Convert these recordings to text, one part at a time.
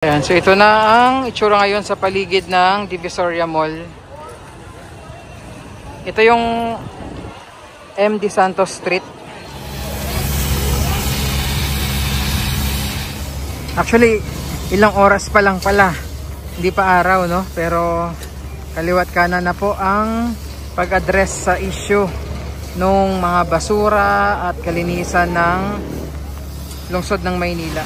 Ayan, so ito na ang itsura ngayon sa paligid ng Divisoria Mall. Ito yung MD Santos Street. Actually, ilang oras pa lang pala. Hindi pa araw, no? Pero kaliwat kanan na po ang pag-address sa issue nung mga basura at kalinisan ng lungsod ng Maynila.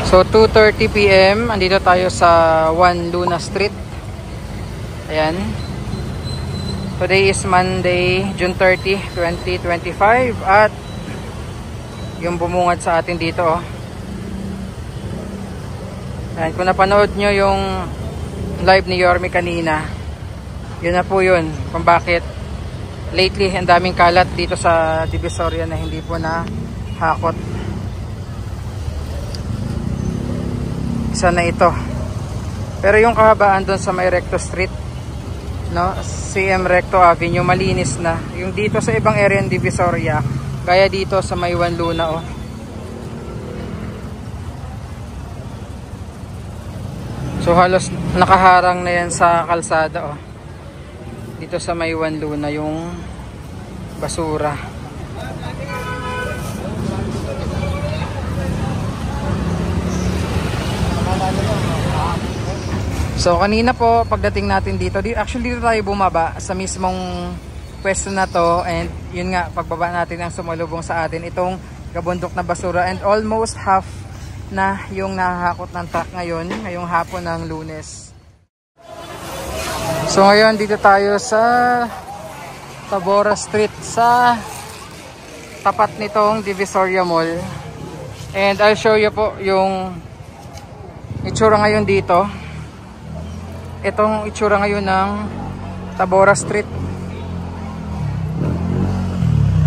So 2:30 PM, andito tayo sa 1 Luna Street. Ayan. Today is Monday, June 30, 2025 at yung bumungad sa atin dito, oh. Ayan, kung napanood nyo yung live ni Yorme kanina, yun na po yun kung bakit lately ang daming kalat dito sa Divisoria na hindi po na hakot. Isa na ito. Pero yung kahabaan doon sa may Recto Street, no, CM Recto Avenue, malinis na. Yung dito sa ibang area ng Divisoria, gaya dito sa may 1 Luna, oh. So halos nakaharang na yan sa kalsada, oh. Dito sa may 1 Luna yung basura. So kanina po pagdating natin dito, actually dito tayo bumaba sa mismong pwesto na to, and yun nga, pagbaba natin ang sumalubong sa atin itong kabundok na basura, and almost half na yung nahahakot ng truck ngayong hapon ng Lunes. So ngayon dito tayo sa Tabora Street sa tapat nitong Divisoria Mall, and I'll show you po yung itsura ngayon dito. Itong itsura ngayon ng Tabora Street.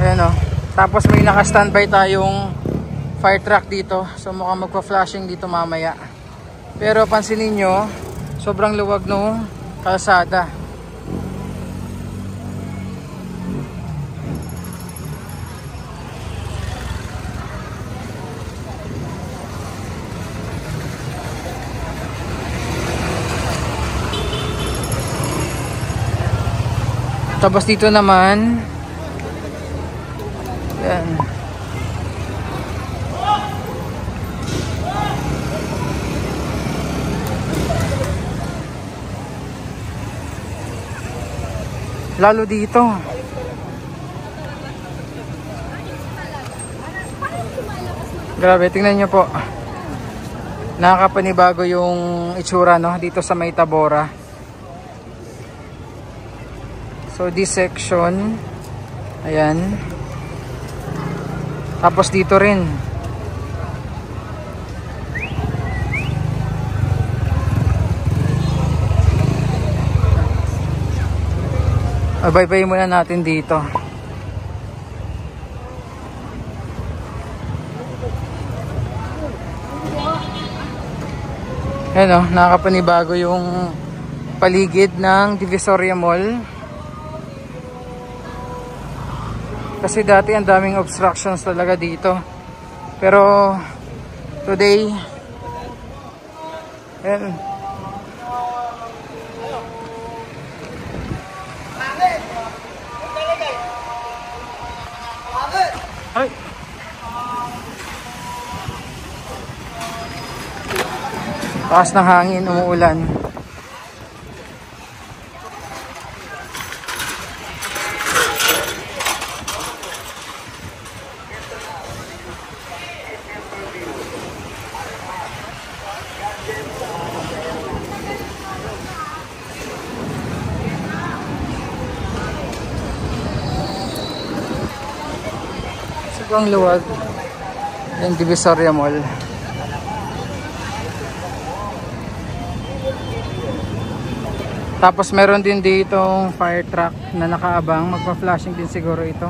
Ayan, oh. Tapos may naka-standby tayong fire truck dito. So mukhang magpa-flashing dito mamaya. Pero pansinin nyo, sobrang luwag nung kalsada. Tapos dito naman, yan. Lalo dito. Grabe, tingnan nyo po. Nakakapanibago yung itsura, no, dito sa may Tabora. So this section, ayan. Tapos dito rin. Bye-bye muna natin dito. Ayan, oh, nakakapanibago yung paligid ng Divisoria Mall. Kasi dati ang daming obstructions talaga dito. Pero today, ayan. Ay. Taas ng hangin, umuulan. Sobrang luwag yung Divisoria Mall. Tapos meron din dito fire truck na nakaabang, magpa-flashing din siguro ito.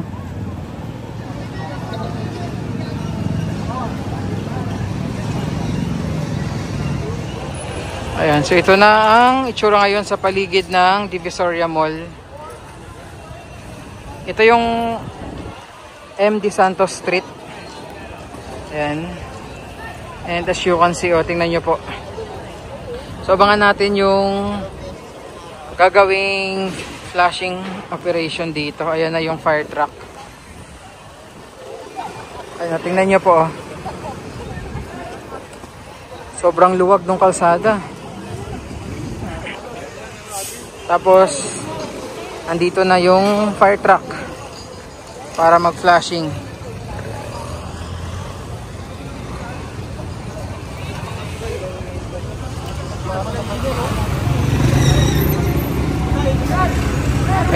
Ayan, so ito na ang itsura ngayon sa paligid ng Divisoria Mall. Ito yung MD Santos Street. Ayan. And as you can see, tingnan nyo po. So abangan natin yung gagawing flashing operation dito. Ayan na yung fire truck. Ayan, tingnan nyo po. Sobrang luwag ng kalsada. Tapos andito na yung fire truck para mag-flashing.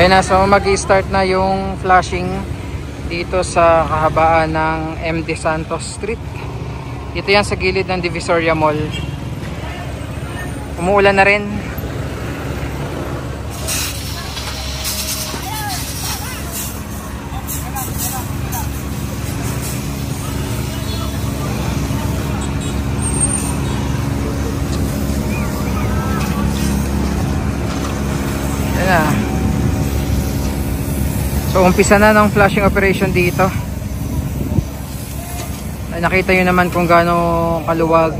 Ayun na, so mag-i-start na yung flashing dito sa kahabaan ng MD Santos Street. Dito yan sa gilid ng Divisoria Mall. Umuulan na rin. So umpisa na ng flashing operation dito. Ay, nakita nyo naman kung gaano kaluwag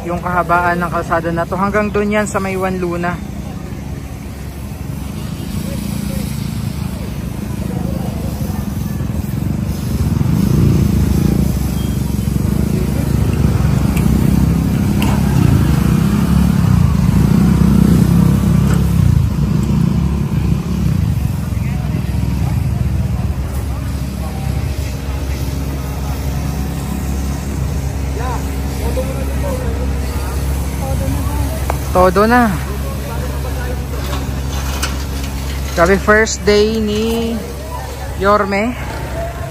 yung kahabaan ng kalsada na to. Hanggang doon yan sa may Juan Luna. Todo na. Grabe, first day ni Yorme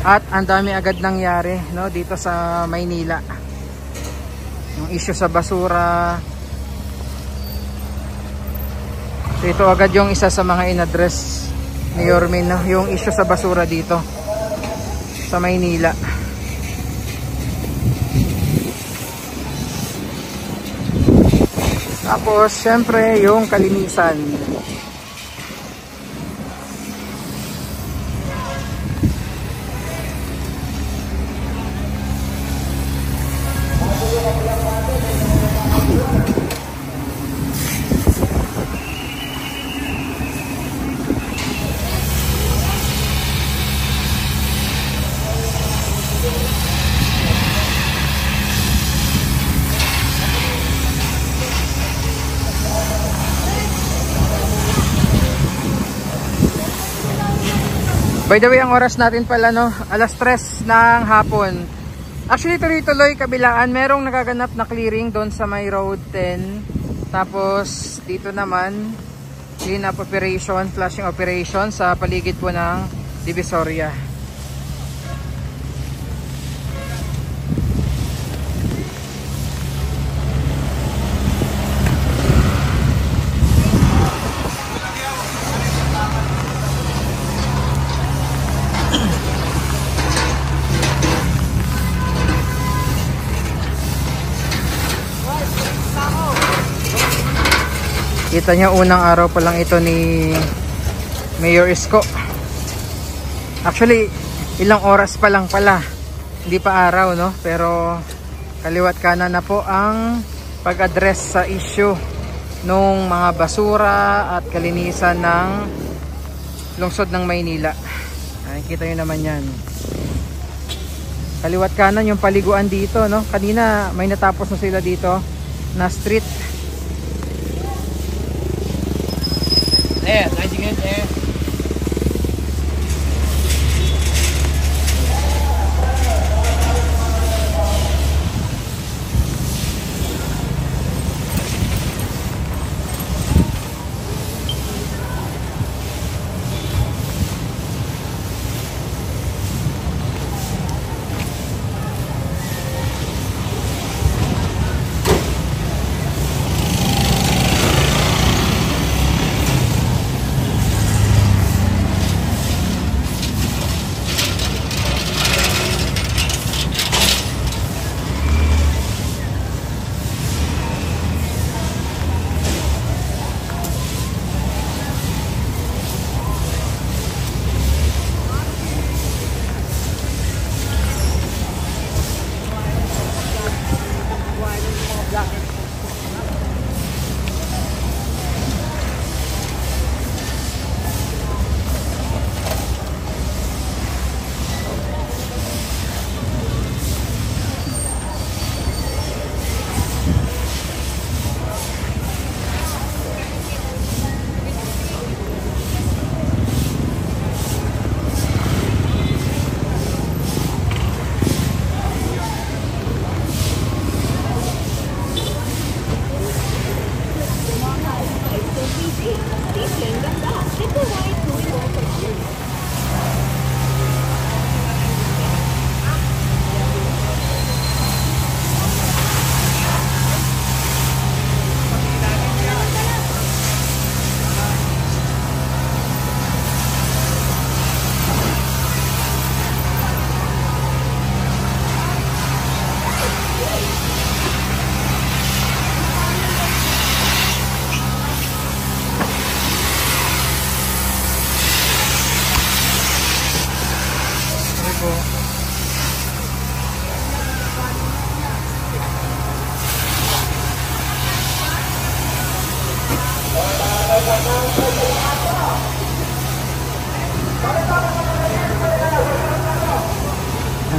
at ang dami agad nangyari, no, dito sa Maynila. Yung issue sa basura. So ito agad yung isa sa mga in-address ni Yorme, no, yung issue sa basura dito sa Maynila. Tapos, syempre, yung kalinisan. By the way, ang oras natin pala, no, 3:00 ng hapon. Actually, tuloy-tuloy kabilaan. Merong nagaganap na clearing doon sa may road 10. Tapos, dito naman, clean up operation, flashing operation sa paligid po ng Divisoria. Kita nyo, unang araw pa lang ito ni Mayor Isko. Actually, ilang oras pa lang pala. Hindi pa araw, no? Pero kaliwat kanan na po ang pag-address sa issue nung mga basura at kalinisan ng lungsod ng Maynila. Ay, kita nyo naman yan. Kaliwat kanan yung paliguan dito, no? Kanina may natapos na sila dito na street. There, nice again there.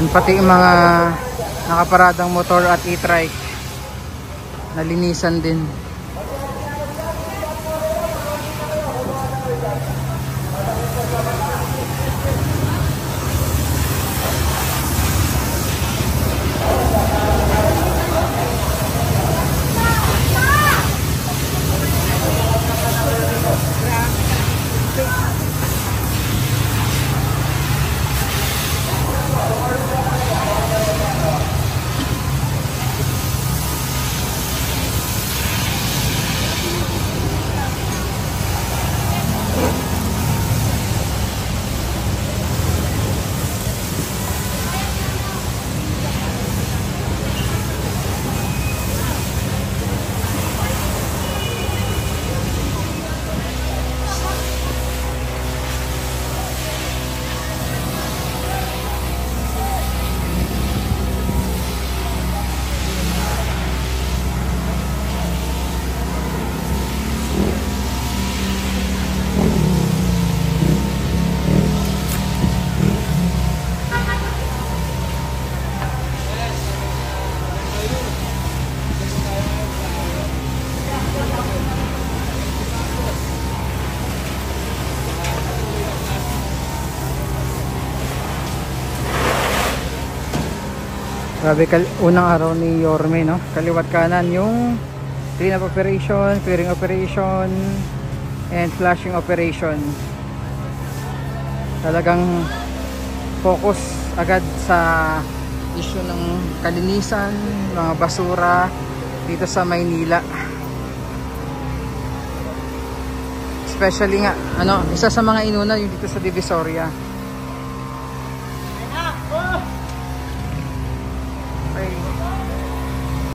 pati yung mga nakaparadang motor at e-trike nalinisan din. Grabe, unang araw ni Yorme, no? Kaliwat kanan yung clean up operation, clearing operation, and flushing operation. Talagang focus agad sa issue ng kalinisan, mga basura dito sa Maynila. Especially nga, isa sa mga inuna yung dito sa Divisoria.